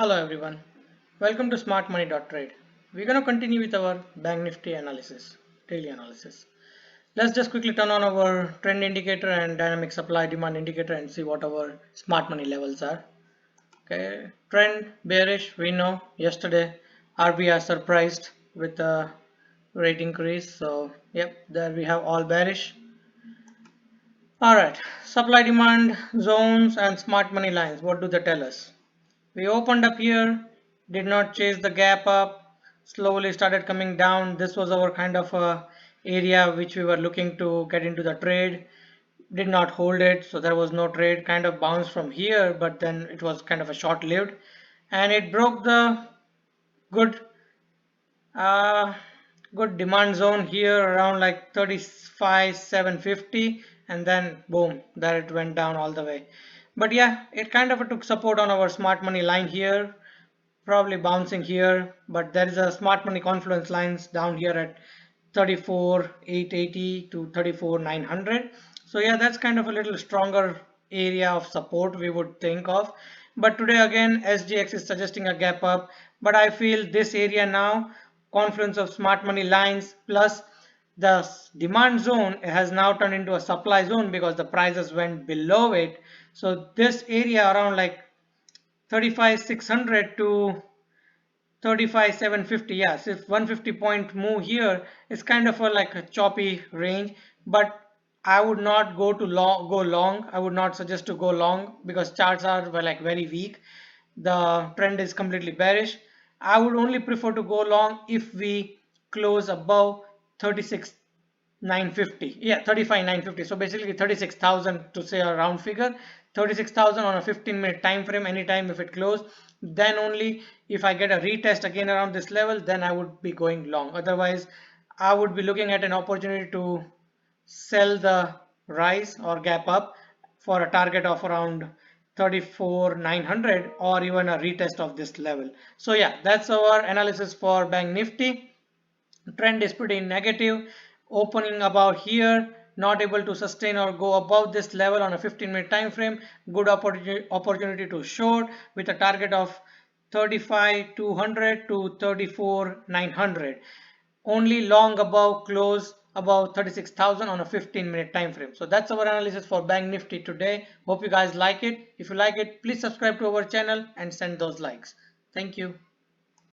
Hello everyone, welcome to smart-money.trade. We're going to continue with our Banknifty analysis, daily analysis. Let's just quickly turn on our trend indicator and dynamic supply demand indicator and see what our smart money levels are. Okay, trend bearish, we know yesterday RBI surprised with a rate increase. So yep, there we have all bearish. Alright, supply demand zones and smart money lines, what do they tell us? We opened up here, did not chase the gap up, slowly started coming down. This was our kind of area which we were looking to get into the trade. Did not hold it, so there was no trade. Kind of bounced from here, but then it was kind of a short-lived, and it broke the good uh, good demand zone here around like 35,750, and then boom, there it went down all the way. But yeah, it kind of took support on our smart money line here, probably bouncing here, but there is a smart money confluence lines down here at 34,880 to 34,900. So yeah, that's kind of a little stronger area of support we would think of. But today again SGX is suggesting a gap up, but I feel this area now, confluence of smart money lines plus the demand zone has now turned into a supply zone because the prices went below it. So this area around like 35,600 to 35,750, yes, if 150 point move here, it's kind of a like a choppy range, but I would not go long. I would not suggest to go long because charts are like very weak. The trend is completely bearish. I would only prefer to go long if we close above 36,950. Yeah, 35,950. So basically 36,000 to say a round figure. 36,000 on a 15-minute time frame. Anytime if it close, then only if I get a retest again around this level, then I would be going long. Otherwise, I would be looking at an opportunity to sell the rise or gap up for a target of around 34,900 or even a retest of this level. So yeah, that's our analysis for Bank Nifty. Trend is pretty negative, opening about here, not able to sustain or go above this level on a 15-minute time frame. Good opportunity to short with a target of 35,200 to 34,900. Only long above close above 36,000 on a 15-minute time frame. So that's our analysis for Bank Nifty today. Hope you guys like it. If you like it, please subscribe to our channel and send those likes. Thank you.